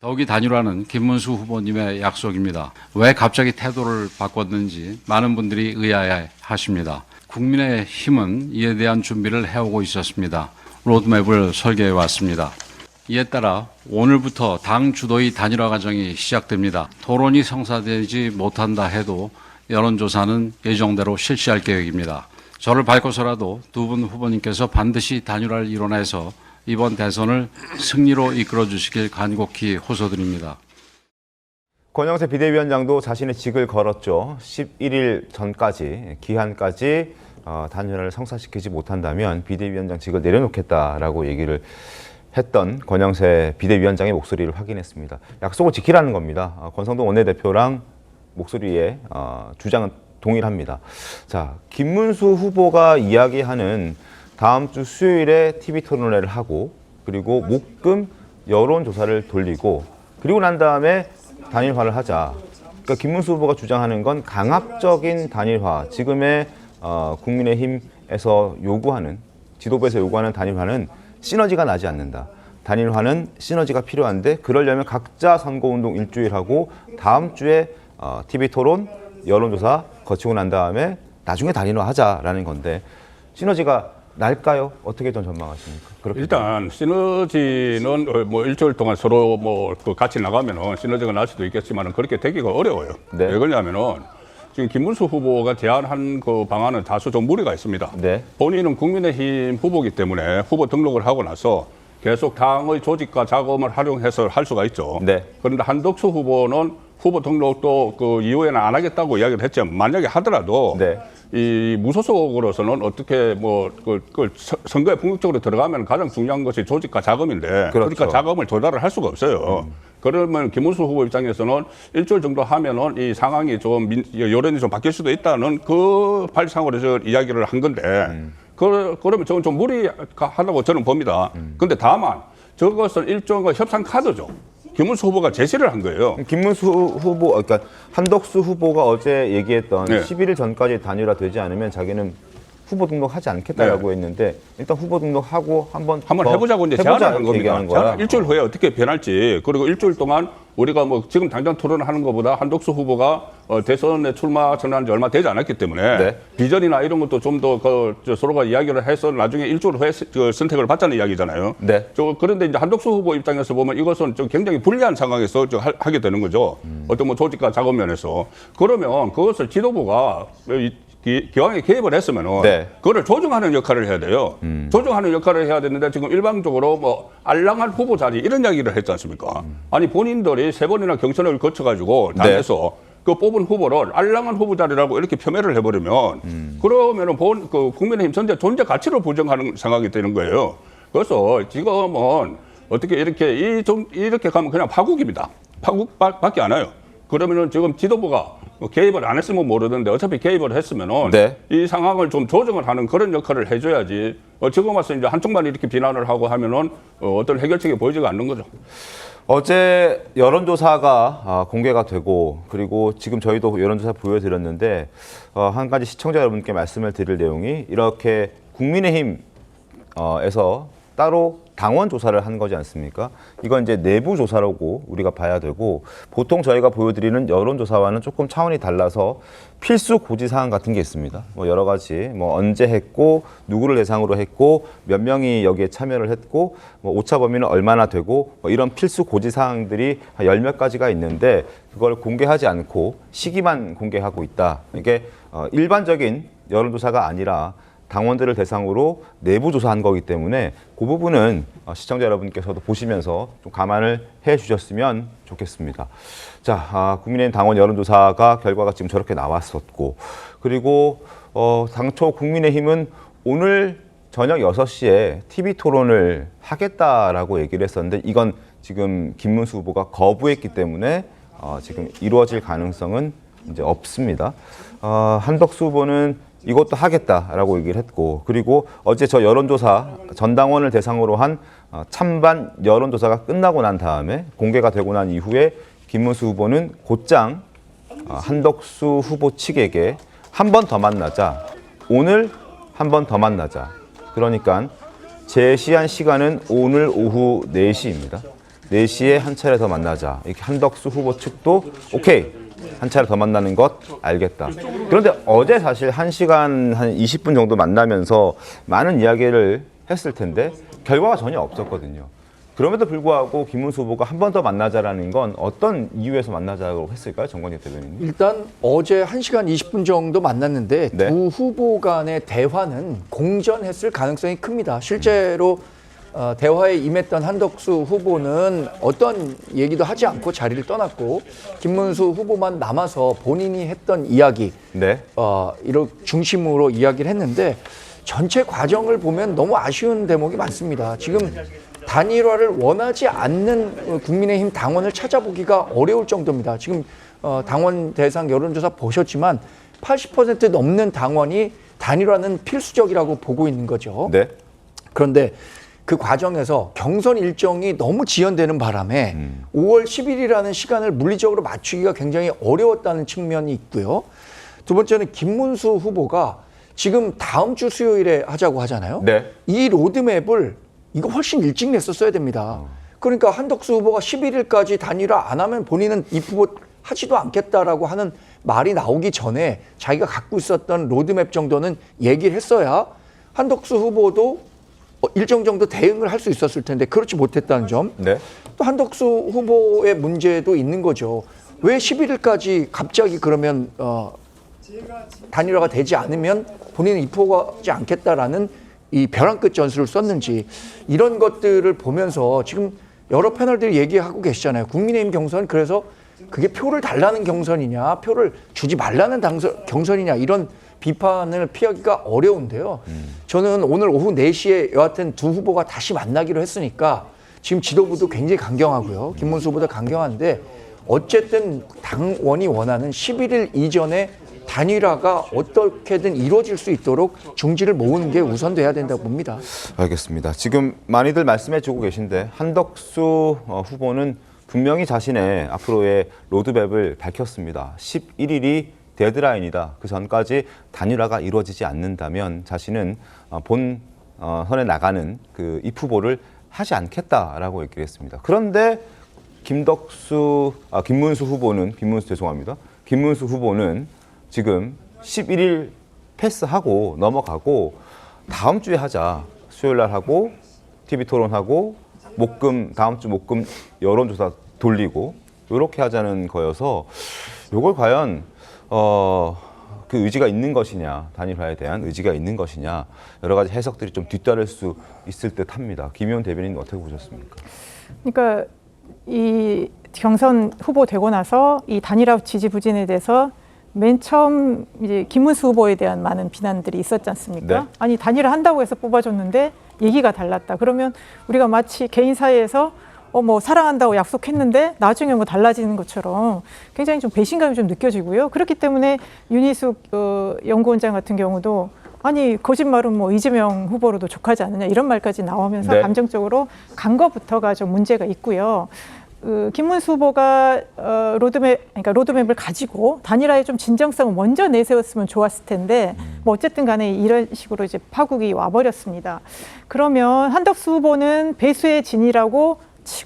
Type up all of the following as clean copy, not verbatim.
더욱이 단일화는 김문수 후보님의 약속입니다. 왜 갑자기 태도를 바꿨는지 많은 분들이 의아해하십니다. 국민의힘은 이에 대한 준비를 해오고 있었습니다. 로드맵을 설계해 왔습니다. 이에 따라 오늘부터 당 주도의 단일화 과정이 시작됩니다. 토론이 성사되지 못한다 해도 여론조사는 예정대로 실시할 계획입니다. 저를 밟고서라도 두 분 후보님께서 반드시 단일화를 이뤄내서 이번 대선을 승리로 이끌어 주시길 간곡히 호소드립니다. 권영세 비대위원장도 자신의 직을 걸었죠. 11일 전까지, 기한까지 단일화를 성사시키지 못한다면 비대위원장 직을 내려놓겠다라고 얘기를 했던 권영세 비대위원장의 목소리를 확인했습니다. 약속을 지키라는 겁니다. 권성동 원내대표랑 목소리에 주장은 동일합니다. 자, 김문수 후보가 이야기하는 다음 주 수요일에 TV 토론회를 하고 그리고 목금 여론조사를 돌리고 그리고 난 다음에 단일화를 하자. 그러니까 김문수 후보가 주장하는 건 강압적인 단일화. 지금의 국민의힘에서 요구하는, 지도부에서 요구하는 단일화는 시너지가 나지 않는다. 단일화는 시너지가 필요한데 그러려면 각자 선거운동 일주일하고 다음 주에 TV 토론, 여론조사 거치고 난 다음에 나중에 단일화 하자라는 건데 시너지가 날까요? 어떻게 좀 전망하십니까? 일단 시너지는 뭐 일주일 동안 서로 뭐 같이 나가면은 시너지가 날 수도 있겠지만 그렇게 되기가 어려워요. 네. 왜 그러냐면은 지금 김문수 후보가 제안한 그 방안은 다소 좀 무리가 있습니다. 네. 본인은 국민의힘 후보기 때문에 후보 등록을 하고 나서 계속 당의 조직과 자금을 활용해서 할 수가 있죠. 네. 그런데 한덕수 후보는 후보 등록도 그 이후에는 안 하겠다고 이야기를 했죠. 만약에 하더라도 네. 이 무소속으로서는 어떻게 뭐 선거에 본격적으로 들어가면 가장 중요한 것이 조직과 자금인데 그렇죠. 그러니까 자금을 조달을 할 수가 없어요. 그러면 김문수 후보 입장에서는 일주일 정도 하면은 이 상황이 좀 여론이 좀 바뀔 수도 있다는 그 발상으로 저 이야기를 한 건데 그러면 저는 좀 무리하다고 저는 봅니다. 근데 다만 저것은 일종의 협상 카드죠. 김문수 후보가 제시를 한 거예요. 김문수 후보, 그러니까 한덕수 후보가 어제 얘기했던 네. 11일 전까지 단일화 되지 않으면 자기는 후보 등록하지 않겠다라고 네. 했는데 일단 후보 등록하고 한번 해보자고 이제 제안을 한 겁니다. 얘기하는 거야. 일주일 후에 어떻게 변할지 그리고 일주일 동안 우리가 뭐 지금 당장 토론을 하는 것보다 한덕수 후보가 대선에 출마 선언한 지 얼마 되지 않았기 때문에 네. 비전이나 이런 것도 좀 더 서로가 이야기를 해서 나중에 일주일 후에 선택을 받자는 이야기잖아요. 네. 그런데 이제 한덕수 후보 입장에서 보면 이것은 좀 굉장히 불리한 상황에서 하게 되는 거죠. 어떤 뭐 조직과 작업 면에서. 그러면 그것을 지도부가 기왕에 개입을 했으면은 네. 그거를 조정하는 역할을 해야 돼요. 조정하는 역할을 해야 되는데 지금 일방적으로 뭐 알랑한 후보 자리 이런 이야기를 했지 않습니까? 아니 본인들이 3번이나 경선을 거쳐가지고 당에서 그 뽑은 후보를 알랑한 후보 자리라고 이렇게 겸해를 해버리면 그러면은 국민의힘 전체 존재 가치를 부정하는 상황이 되는 거예요. 그래서 지금은 어떻게 이렇게 가면 그냥 파국입니다. 파국밖에 안 와요. 그러면은 지금 지도부가 개입을 안 했으면 모르는데 어차피 개입을 했으면은 네. 이 상황을 좀 조정을 하는 그런 역할을 해줘야지. 지금 와서 이제 한쪽만 이렇게 비난을 하고 하면은 어떤 해결책이 보이지가 않는 거죠. 어제 여론조사가 공개가 되고 그리고 지금 저희도 여론조사 보여드렸는데 한 가지 시청자 여러분께 말씀을 드릴 내용이 이렇게 국민의힘에서 따로 당원 조사를 한 거지 않습니까? 이건 이제 내부 조사라고 우리가 봐야 되고 보통 저희가 보여드리는 여론조사와는 조금 차원이 달라서 필수 고지사항 같은 게 있습니다. 뭐 여러 가지 뭐 언제 했고 누구를 대상으로 했고 몇 명이 여기에 참여를 했고 뭐 오차 범위는 얼마나 되고 뭐 이런 필수 고지사항들이 한 10몇 가지가 있는데 그걸 공개하지 않고 시기만 공개하고 있다. 이게 일반적인 여론조사가 아니라 당원들을 대상으로 내부 조사한 거기 때문에 그 부분은 시청자 여러분께서도 보시면서 좀 감안을 해 주셨으면 좋겠습니다. 자, 국민의힘 당원 여론조사가 결과가 지금 저렇게 나왔었고 그리고 당초 국민의힘은 오늘 저녁 6시에 TV 토론을 하겠다라고 얘기를 했었는데 이건 지금 김문수 후보가 거부했기 때문에 지금 이루어질 가능성은 이제 없습니다. 한덕수 후보는 이것도 하겠다라고 얘기를 했고 그리고 어제 저 여론조사 전당원을 대상으로 한 찬반 여론조사가 끝나고 난 다음에 공개가 되고 난 이후에 김문수 후보는 곧장 한덕수 후보 측에게 한 번 더 만나자. 오늘 한 번 더 만나자. 그러니까 제시한 시간은 오늘 오후 4시입니다. 4시에 한 차례 더 만나자. 이렇게 한덕수 후보 측도 오케이. 한 차례 더 만나는 것 알겠다. 그런데 어제 사실 1시간 한 20분 정도 만나면서 많은 이야기를 했을 텐데 결과가 전혀 없었거든요. 그럼에도 불구하고 김문수 후보가 한 번 더 만나자라는 건 어떤 이유에서 만나자고 했을까요? 정건희 대변인님. 일단 어제 1시간 20분 정도 만났는데 네. 두 후보 간의 대화는 공전했을 가능성이 큽니다. 실제로 대화에 임했던 한덕수 후보는 어떤 얘기도 하지 않고 자리를 떠났고 김문수 후보만 남아서 본인이 했던 이야기 네. 이런 중심으로 이야기를 했는데 전체 과정을 보면 너무 아쉬운 대목이 많습니다. 지금 단일화를 원하지 않는 국민의힘 당원을 찾아보기가 어려울 정도입니다. 지금 당원 대상 여론조사 보셨지만 80% 넘는 당원이 단일화는 필수적이라고 보고 있는 거죠. 네. 그런데 그 과정에서 경선 일정이 너무 지연되는 바람에 5월 10일이라는 시간을 물리적으로 맞추기가 굉장히 어려웠다는 측면이 있고요. 두 번째는 김문수 후보가 지금 다음 주 수요일에 하자고 하잖아요. 네. 이 로드맵을 이거 훨씬 일찍 냈었어야 됩니다. 그러니까 한덕수 후보가 11일까지 단일화 안 하면 본인은 입후보 하지도 않겠다라고 하는 말이 나오기 전에 자기가 갖고 있었던 로드맵 정도는 얘기를 했어야 한덕수 후보도 일정 정도 대응을 할 수 있었을 텐데 그렇지 못했다는 점. 네. 또 한덕수 후보의 문제도 있는 거죠. 왜 11일까지 갑자기 그러면 단일화가 되지 않으면 본인은 입후보하지 않겠다라는 이 벼랑 끝 전술을 썼는지 이런 것들을 보면서 지금 여러 패널들이 얘기하고 계시잖아요. 국민의힘 경선 그래서 그게 표를 달라는 경선이냐 표를 주지 말라는 경선이냐 이런 비판을 피하기가 어려운데요. 저는 오늘 오후 4시에 여하튼 두 후보가 다시 만나기로 했으니까 지금 지도부도 굉장히 강경하고요. 김문수 후보도 강경한데 어쨌든 당원이 원하는 11일 이전에 단일화가 어떻게든 이루어질 수 있도록 중지를 모으는 게 우선돼야 된다고 봅니다. 알겠습니다. 지금 많이들 말씀해주고 계신데 한덕수 후보는 분명히 자신의 앞으로의 로드맵을 밝혔습니다. 11일이 데드라인이다. 그 전까지 단일화가 이루어지지 않는다면 자신은 본선에 나가는 그 입후보를 하지 않겠다라고 얘기를 했습니다. 그런데 김문수 후보는 지금 11일 패스하고 넘어가고 다음 주에 하자. 수요일 날 하고 TV 토론하고 다음 주 목금 여론조사 돌리고 이렇게 하자는 거여서 이걸 과연 그 의지가 있는 것이냐, 단일화에 대한 의지가 있는 것이냐 여러 가지 해석들이 좀 뒤따를 수 있을 듯합니다. 김의원 대변인 어떻게 보셨습니까? 그러니까 이 경선 후보 되고 나서 이 단일화 지지부진에 대해서 맨 처음 이제 김문수 후보에 대한 많은 비난들이 있었지 않습니까? 네. 아니 단일화 한다고 해서 뽑아줬는데 얘기가 달랐다. 그러면 우리가 마치 개인 사이에서 뭐 사랑한다고 약속했는데 나중에 뭐 달라지는 것처럼 굉장히 좀 배신감이 좀 느껴지고요. 그렇기 때문에 윤희숙 연구원장 같은 경우도 아니 거짓말은 뭐 이재명 후보로도 족하지 않느냐 이런 말까지 나오면서 네. 감정적으로 간 것부터가 좀 문제가 있고요. 김문수 후보가 로드맵을 가지고 단일화의 좀 진정성을 먼저 내세웠으면 좋았을 텐데 뭐 어쨌든 간에 이런 식으로 이제 파국이 와버렸습니다. 그러면 한덕수 후보는 배수의 진이라고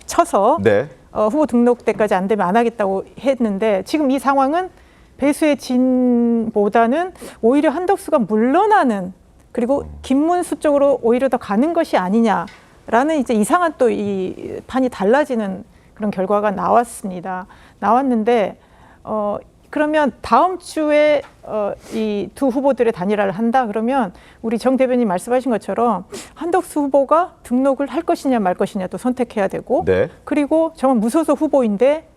쳐서 네. 후보 등록 때까지 안 되면 안 하겠다고 했는데 지금 이 상황은 배수의 진보다는 오히려 한덕수가 물러나는 그리고 김문수 쪽으로 오히려 더 가는 것이 아니냐라는 이제 이상한 또 이 판이 달라지는 그런 결과가 나왔는데 그러면 다음 주에 이 두 후보들의 단일화를 한다 그러면 우리 정 대변인 말씀하신 것처럼 한덕수 후보가 등록을 할 것이냐 말 것이냐 또 선택해야 되고 네. 그리고 정말 무소속 후보인데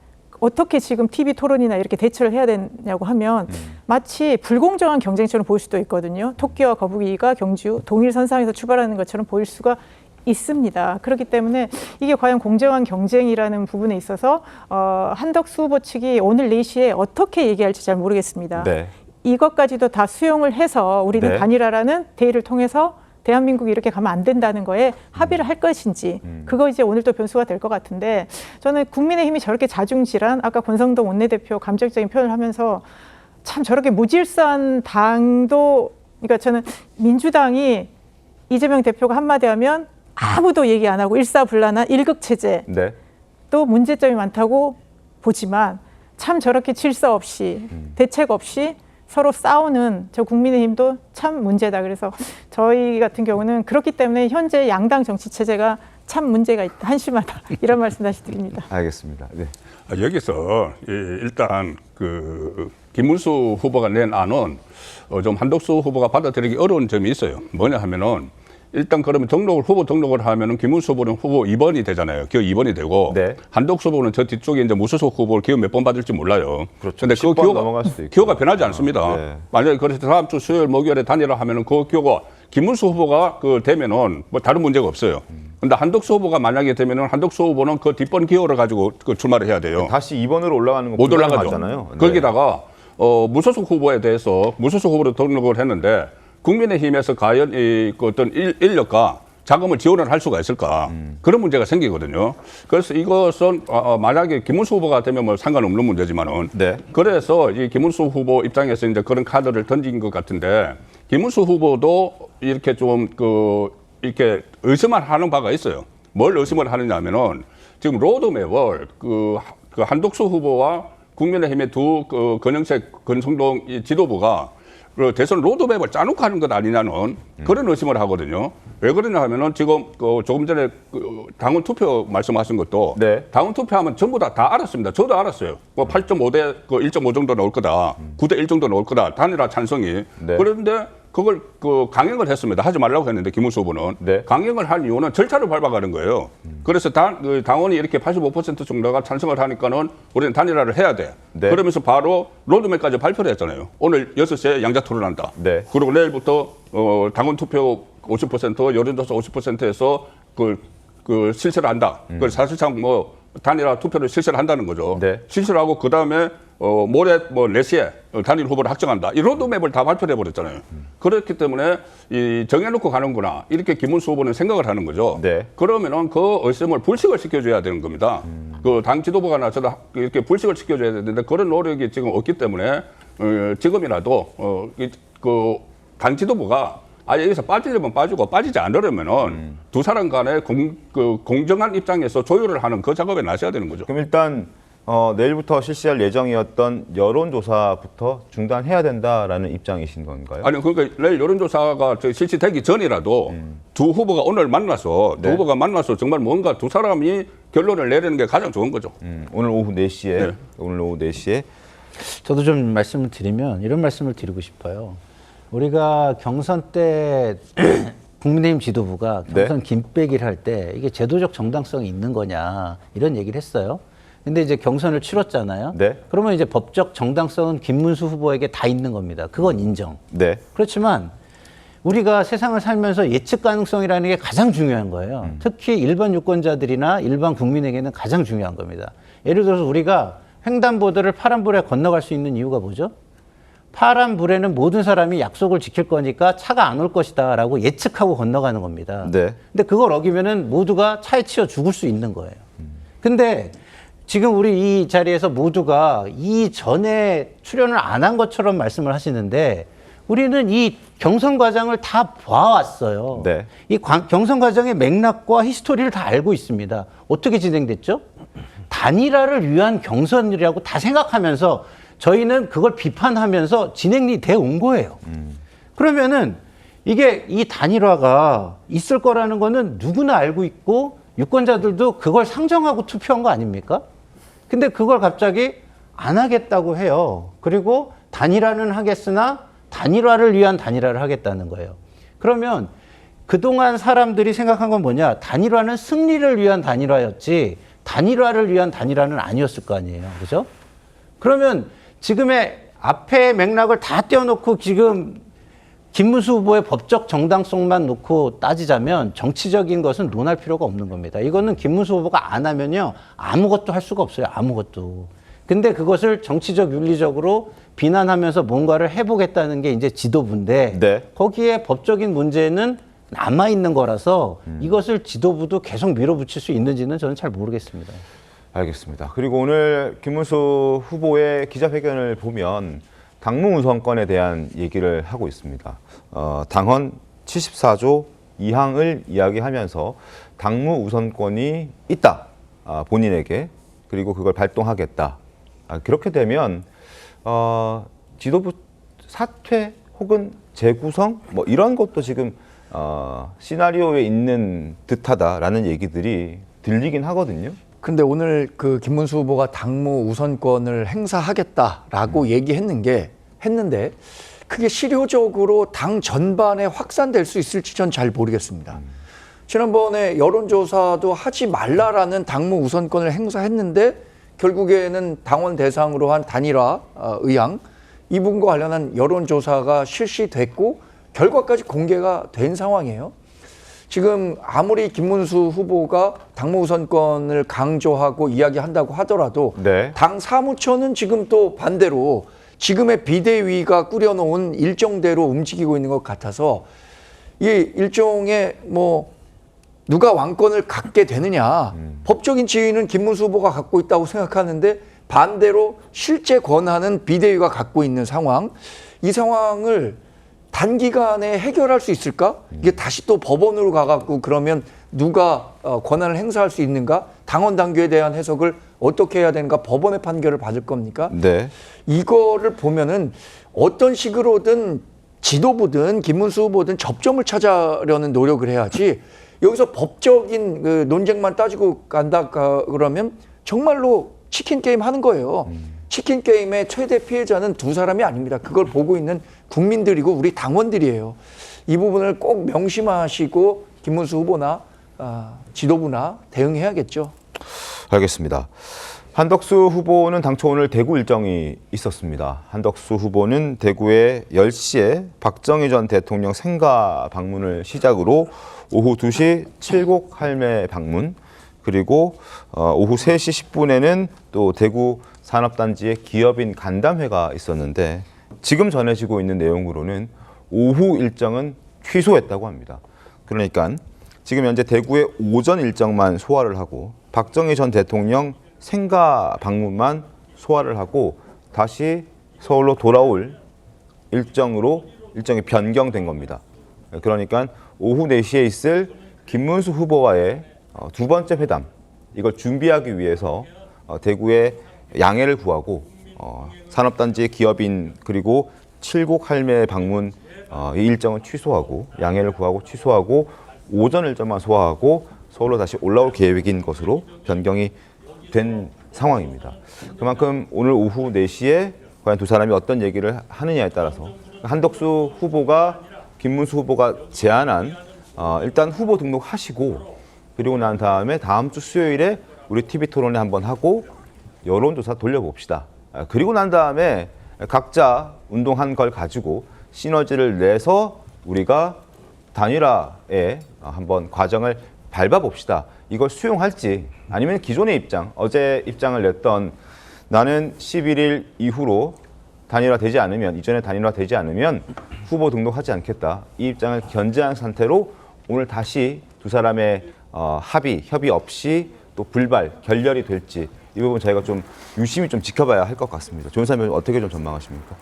어떻게 지금 TV 토론이나 이렇게 대처를 해야 되냐고 하면 마치 불공정한 경쟁처럼 보일 수도 있거든요. 토끼와 거북이가 경주 동일선상에서 출발하는 것처럼 보일 수가 있습니다. 그렇기 때문에 이게 과연 공정한 경쟁이라는 부분에 있어서 한덕수 후보 측이 오늘 4시에 어떻게 얘기할지 잘 모르겠습니다. 네. 이것까지도 다 수용을 해서 우리는 네. 단일화라는 대의를 통해서 대한민국이 이렇게 가면 안 된다는 거에 합의를 할 것인지 그거 이제 오늘 또 변수가 될 것 같은데 저는 국민의힘이 저렇게 자중질환 아까 권성동 원내대표 감정적인 표현을 하면서 참 저렇게 무질서한 당도 그러니까 저는 민주당이 이재명 대표가 한마디 하면 아무도 얘기 안 하고 일사불란한 일극체제 네. 또 문제점이 많다고 보지만 참 저렇게 질서 없이 대책 없이 서로 싸우는 저 국민의힘도 참 문제다. 그래서 저희 같은 경우는 그렇기 때문에 현재 양당 정치 체제가 참 문제가 있다, 한심하다 이런 말씀 다시 드립니다. 알겠습니다. 네. 여기서 일단 그 김문수 후보가 낸 안은 좀 한덕수 후보가 받아들이기 어려운 점이 있어요. 뭐냐 하면은 일단 그러면 후보 등록을 하면은 김문수 후보는 후보 2번이 되잖아요. 기호 2번이 되고 네. 한덕수 후보는 저 뒤쪽에 이제 무소속 후보를 기호 몇 번 받을지 몰라요. 그렇죠. 근데 그 10번 넘어갈 수도 있고. 기호가 변하지 않습니다. 네. 만약에 그래서 다음 주 수요일 목요일에 단일화하면은 그 기호가 김문수 후보가 그 되면은 뭐 다른 문제가 없어요. 근데 한덕수 후보가 만약에 되면은 한덕수 후보는 그 뒷번 기호를 가지고 그 출마를 해야 돼요. 다시 2번으로 올라가는 건 못 올라가죠. 불가능하잖아요. 네. 거기다가 무소속 후보에 대해서 무소속 후보로 등록을 했는데 국민의힘에서 과연 그 어떤 인력과 자금을 지원을 할 수가 있을까 그런 문제가 생기거든요. 그래서 이것은 만약에 김문수 후보가 되면 뭐 상관없는 문제지만은 네. 그래서 이 김문수 후보 입장에서 이제 그런 카드를 던진 것 같은데 김문수 후보도 이렇게 좀 이렇게 의심을 하는 바가 있어요. 뭘 의심을 하느냐면은 지금 로드맵을 그 한독수 후보와 국민의힘의 두 권영세, 권성동 이 지도부가 그 대선 로드맵을 짜놓고 하는 것 아니냐는 그런 의심을 하거든요. 왜 그러냐 하면은 지금 조금 전에 당원 투표 말씀하신 것도 네. 당원 투표하면 전부 다 알았습니다. 저도 알았어요. 뭐 8.5대 1.5 정도 나올 거다. 9대 1 정도 나올 거다. 단일화 찬성이. 네. 그런데 그걸 강행을 했습니다. 하지 말라고 했는데 김문수 후보는 네. 강행을 한 이유는 절차를 밟아가는 거예요. 그래서 당원이 이렇게 85% 정도가 찬성을 하니까는 우리는 단일화를 해야 돼. 네. 그러면서 바로 로드맵까지 발표를 했잖아요. 오늘 6시에 양자 토론한다. 네. 그리고 내일부터 당원 투표 50%, 여론조사 50%에서 그 실시를 한다. 그 사실상 뭐 단일화 투표를 실시를 한다는 거죠. 네. 실시를 하고 그 다음에 모레 뭐 4시에 단일 후보를 확정한다. 이 로드맵을 다 발표해 버렸잖아요. 그렇기 때문에 이 정해놓고 가는구나. 이렇게 김문수 후보는 생각을 하는 거죠. 네. 그러면은 그 의심을 불식을 시켜줘야 되는 겁니다. 그 당 지도부가 나서도 이렇게 불식을 시켜줘야 되는데 그런 노력이 지금 없기 때문에 지금이라도 그 당 지도부가 아예 여기서 빠지려면 빠지고 빠지지 않으려면은 두 사람 간의 공정한 입장에서 조율을 하는 그 작업에 나서야 되는 거죠. 그럼 일단 내일부터 실시할 예정이었던 여론조사부터 중단해야 된다라는 입장이신 건가요? 아니 그러니까 내일 여론조사가 실시되기 전이라도 두 후보가 오늘 만나서 네. 두 후보가 만나서 정말 뭔가 두 사람이 결론을 내리는 게 가장 좋은 거죠. 오늘 오후 4시에 네. 오늘 오후 4시에 저도 좀 말씀을 드리면 이런 말씀을 드리고 싶어요. 우리가 경선 때 국민의힘 지도부가 경선 네. 김빼기를 할 때 이게 제도적 정당성이 있는 거냐 이런 얘기를 했어요. 근데 이제 경선을 치렀잖아요. 네. 그러면 이제 법적 정당성은 김문수 후보에게 다 있는 겁니다. 그건 인정. 네. 그렇지만 우리가 세상을 살면서 예측 가능성이라는 게 가장 중요한 거예요. 특히 일반 유권자들이나 일반 국민에게는 가장 중요한 겁니다. 예를 들어서 우리가 횡단보도를 파란불에 건너갈 수 있는 이유가 뭐죠? 파란불에는 모든 사람이 약속을 지킬 거니까 차가 안 올 것이다 라고 예측하고 건너가는 겁니다. 네. 근데 그걸 어기면은 모두가 차에 치여 죽을 수 있는 거예요. 근데 지금 우리 이 자리에서 모두가 이전에 출연을 안 한 것처럼 말씀을 하시는데 우리는 이 경선 과정을 다 봐왔어요. 네. 이 경선 과정의 맥락과 히스토리를 다 알고 있습니다. 어떻게 진행됐죠? 단일화를 위한 경선이라고 다 생각하면서 저희는 그걸 비판하면서 진행이 돼 온 거예요. 그러면은 이게 이 단일화가 있을 거라는 거는 누구나 알고 있고 유권자들도 그걸 상정하고 투표한 거 아닙니까? 근데 그걸 갑자기 안 하겠다고 해요. 그리고 단일화는 하겠으나 단일화를 위한 단일화를 하겠다는 거예요. 그러면 그동안 사람들이 생각한 건 뭐냐? 단일화는 승리를 위한 단일화였지 단일화를 위한 단일화는 아니었을 거 아니에요. 그죠? 그러면 지금의 앞에 맥락을 다 떼어놓고 지금 김문수 후보의 법적 정당성만 놓고 따지자면 정치적인 것은 논할 필요가 없는 겁니다. 이거는 김문수 후보가 안 하면요. 아무것도 할 수가 없어요. 아무것도. 근데 그것을 정치적 윤리적으로 비난하면서 뭔가를 해보겠다는 게 이제 지도부인데 네. 거기에 법적인 문제는 남아있는 거라서 이것을 지도부도 계속 밀어붙일 수 있는지는 저는 잘 모르겠습니다. 알겠습니다. 그리고 오늘 김문수 후보의 기자회견을 보면 당무 우선권에 대한 얘기를 하고 있습니다. 당헌 74조 2항을 이야기하면서 당무 우선권이 있다. 본인에게 그리고 그걸 발동하겠다. 그렇게 되면 지도부 사퇴 혹은 재구성 뭐 이런 것도 지금 시나리오에 있는 듯하다라는 얘기들이 들리긴 하거든요. 근데 오늘 그 김문수 후보가 당무 우선권을 행사하겠다라고 했는데 그게 실효적으로 당 전반에 확산될 수 있을지 전 잘 모르겠습니다. 지난번에 여론조사도 하지 말라라는 당무 우선권을 행사했는데 결국에는 당원 대상으로 한 단일화 의향 이 부분과 관련한 여론조사가 실시됐고 결과까지 공개가 된 상황이에요. 지금 아무리 김문수 후보가 당무 우선권을 강조하고 이야기한다고 하더라도 네. 당 사무처는 지금 또 반대로 지금의 비대위가 꾸려놓은 일정대로 움직이고 있는 것 같아서 이 일종의 뭐 누가 왕권을 갖게 되느냐 법적인 지위는 김문수 후보가 갖고 있다고 생각하는데 반대로 실제 권한은 비대위가 갖고 있는 상황 이 상황을 단기간에 해결할 수 있을까? 이게 다시 또 법원으로 가갖고 그러면 누가 권한을 행사할 수 있는가? 당원 당규에 대한 해석을 어떻게 해야 되는가? 법원의 판결을 받을 겁니까? 네. 이거를 보면은 어떤 식으로든 지도부든 김문수 후보든 접점을 찾으려는 노력을 해야지 여기서 법적인 그 논쟁만 따지고 간다 그러면 정말로 치킨 게임 하는 거예요. 치킨 게임의 최대 피해자는 두 사람이 아닙니다. 그걸 보고 있는 국민들이고 우리 당원들이에요. 이 부분을 꼭 명심하시고 김문수 후보나 지도부나 대응해야겠죠. 알겠습니다. 한덕수 후보는 당초 오늘 대구 일정이 있었습니다. 한덕수 후보는 대구에 10시에 박정희 전 대통령 생가 방문을 시작으로 오후 2시 칠곡 할매 방문 그리고 오후 3시 10분에는 또 대구 산업단지의 기업인 간담회가 있었는데 지금 전해지고 있는 내용으로는 오후 일정은 취소했다고 합니다. 그러니까 지금 현재 대구의 오전 일정만 소화를 하고 박정희 전 대통령 생가 방문만 소화를 하고 다시 서울로 돌아올 일정이 변경된 겁니다. 그러니까 오후 4시에 있을 김문수 후보와의 두 번째 회담 이걸 준비하기 위해서 대구에 양해를 구하고 산업단지의 기업인 그리고 칠곡 할매 방문 이 일정을 취소하고 양해를 구하고 취소하고 오전 일정만 소화하고 서울로 다시 올라올 계획인 것으로 변경이 된 상황입니다. 그만큼 오늘 오후 4시에 과연 두 사람이 어떤 얘기를 하느냐에 따라서 한덕수 후보가 김문수 후보가 제안한 일단 후보 등록하시고 그리고 난 다음에 다음 주 수요일에 우리 TV 토론회 한번 하고 여론조사 돌려봅시다. 그리고 난 다음에 각자 운동한 걸 가지고 시너지를 내서 우리가 단일화에 한번 과정을 밟아봅시다. 이걸 수용할지 아니면 기존의 입장, 어제 입장을 냈던 나는 11일 이후로 단일화되지 않으면 이전에 단일화되지 않으면 후보 등록하지 않겠다. 이 입장을 견제한 상태로 오늘 다시 두 사람의 협의 없이 또 결렬이 될지 이 부분 저희가 좀 유심히 좀 지켜봐야 할 것 같습니다. 조은사님 어떻게 좀 전망하십니까?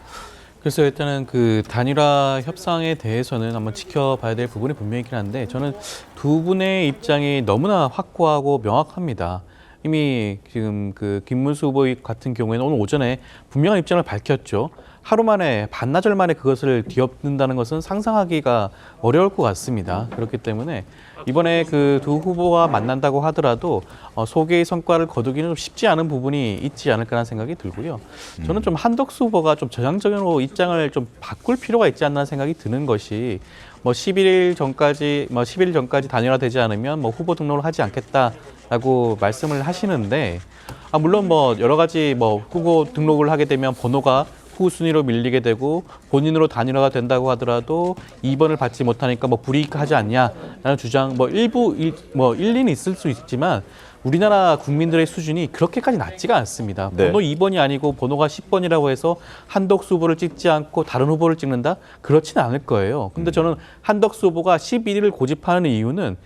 그래서 일단은 그 단일화 협상에 대해서는 한번 지켜봐야 될 부분이 분명히 있긴 한데 저는 두 분의 입장이 너무나 확고하고 명확합니다. 이미 지금 그 김문수 후보 같은 경우에는 오늘 오전에 분명한 입장을 밝혔죠. 하루 만에 반나절 만에 그것을 뒤엎는다는 것은 상상하기가 어려울 것 같습니다. 그렇기 때문에 이번에 그 두 후보가 만난다고 하더라도 소개의 성과를 거두기는 좀 쉽지 않은 부분이 있지 않을까라는 생각이 들고요. 저는 좀 한덕수 후보가 좀 저장적으로 입장을 좀 바꿀 필요가 있지 않나 생각이 드는 것이 11일 전까지 단일화되지 않으면 후보 등록을 하지 않겠다라고 말씀을 하시는데 물론 여러 가지 후보 등록을 하게 되면 번호가 후순위로 밀리게 되고 본인으로 단일화가 된다고 하더라도 2번을 받지 못하니까 불이익하지 않냐라는 주장 일리는 있을 수 있지만 우리나라 국민들의 수준이 그렇게까지 낮지가 않습니다. 네. 번호 2번이 아니고 번호가 10번이라고 해서 한덕수 후보를 찍지 않고 다른 후보를 찍는다? 그렇지는 않을 거예요. 근데 저는 한덕수 후보가 11일을 고집하는 이유는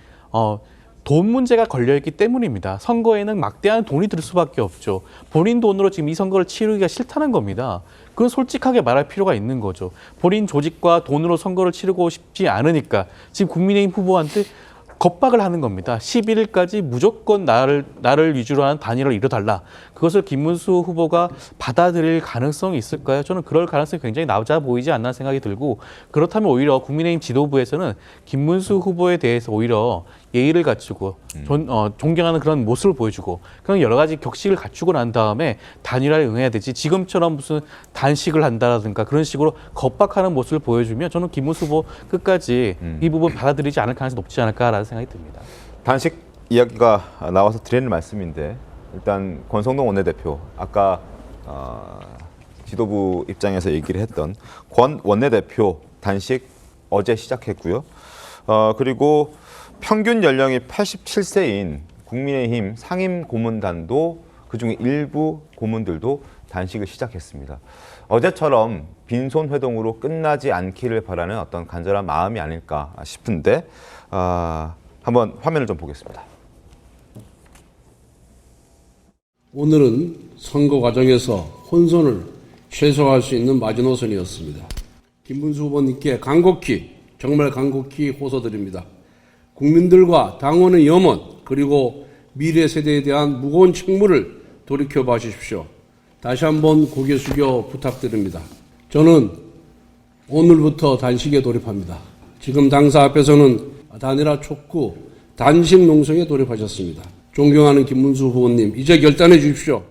돈 문제가 걸려있기 때문입니다. 선거에는 막대한 돈이 들 수밖에 없죠. 본인 돈으로 지금 이 선거를 치르기가 싫다는 겁니다. 그건 솔직하게 말할 필요가 있는 거죠. 본인 조직과 돈으로 선거를 치르고 싶지 않으니까 지금 국민의힘 후보한테 겁박을 하는 겁니다. 11일까지 무조건 나를 위주로 한 단일화를 이뤄달라. 그것을 김문수 후보가 받아들일 가능성이 있을까요? 저는 그럴 가능성이 굉장히 낮아 보이지 않나 생각이 들고, 그렇다면 오히려 국민의힘 지도부에서는 김문수 후보에 대해서 오히려 예의를 갖추고 존경하는 그런 모습을 보여주고, 그런 여러 가지 격식을 갖추고 난 다음에 단일화에 응해야 되지, 지금처럼 무슨 단식을 한다라든가 그런 식으로 겁박하는 모습을 보여주면 저는 김문수 후보 끝까지 이 부분 받아들이지 않을 가능성이 높지 않을까라는 생각이 듭니다. 단식 이야기가 나와서 드리는 말씀인데, 일단 권성동 원내대표, 아까 지도부 입장에서 얘기를 했던 권 원내대표 단식 어제 시작했고요. 그리고 평균 연령이 87세인 국민의힘 상임 고문단도, 그중에 일부 고문들도 단식을 시작했습니다. 어제처럼 빈손 회동으로 끝나지 않기를 바라는 어떤 간절한 마음이 아닐까 싶은데, 한번 화면을 좀 보겠습니다. 오늘은 선거 과정에서 혼선을 최소화할 수 있는 마지노선이었습니다. 김문수 후보님께 간곡히, 정말 간곡히 호소드립니다. 국민들과 당원의 염원, 그리고 미래 세대에 대한 무거운 책무를 돌이켜 봐주십시오. 다시 한번 고개 숙여 부탁드립니다. 저는 오늘부터 단식에 돌입합니다. 지금 당사 앞에서는 단일화 촉구, 단식 농성에 돌입하셨습니다. 존경하는 김문수 후보님, 이제 결단해 주십시오.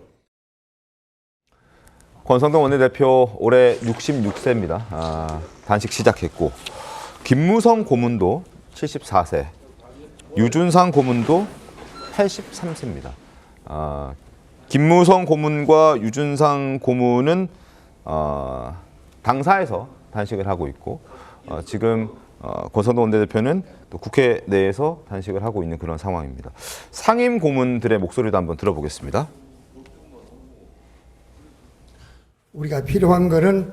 권성동 원내대표 올해 66세입니다. 단식 시작했고, 김무성 고문도 74세, 유준상 고문도 83세입니다. 김무성 고문과 유준상 고문은 당사에서 단식을 하고 있고, 지금 권성동 원내대표는 또 국회 내에서 단식을 하고 있는 그런 상황입니다. 상임 고문들의 목소리도 한번 들어보겠습니다. 우리가 필요한 것은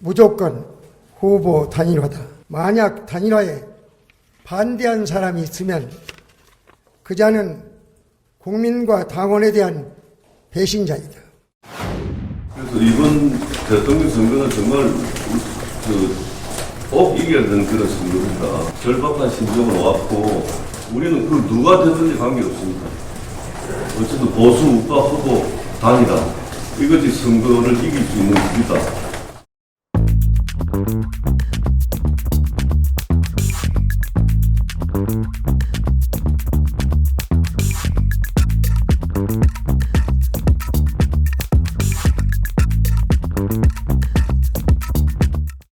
무조건 후보 단일화다. 만약 단일화에 반대한 사람이 있으면 그 자는 국민과 당원에 대한 배신자이다. 그래서 이번 대통령 선거는 정말 꼭 이겨야 되는 그런 선거입니다. 절박한 심정으로 왔고, 우리는 그 누가 됐든지 관계없습니다. 어쨌든 보수 우파 후보 단일화, 이것이 선거를 이길 수 있는 길이다.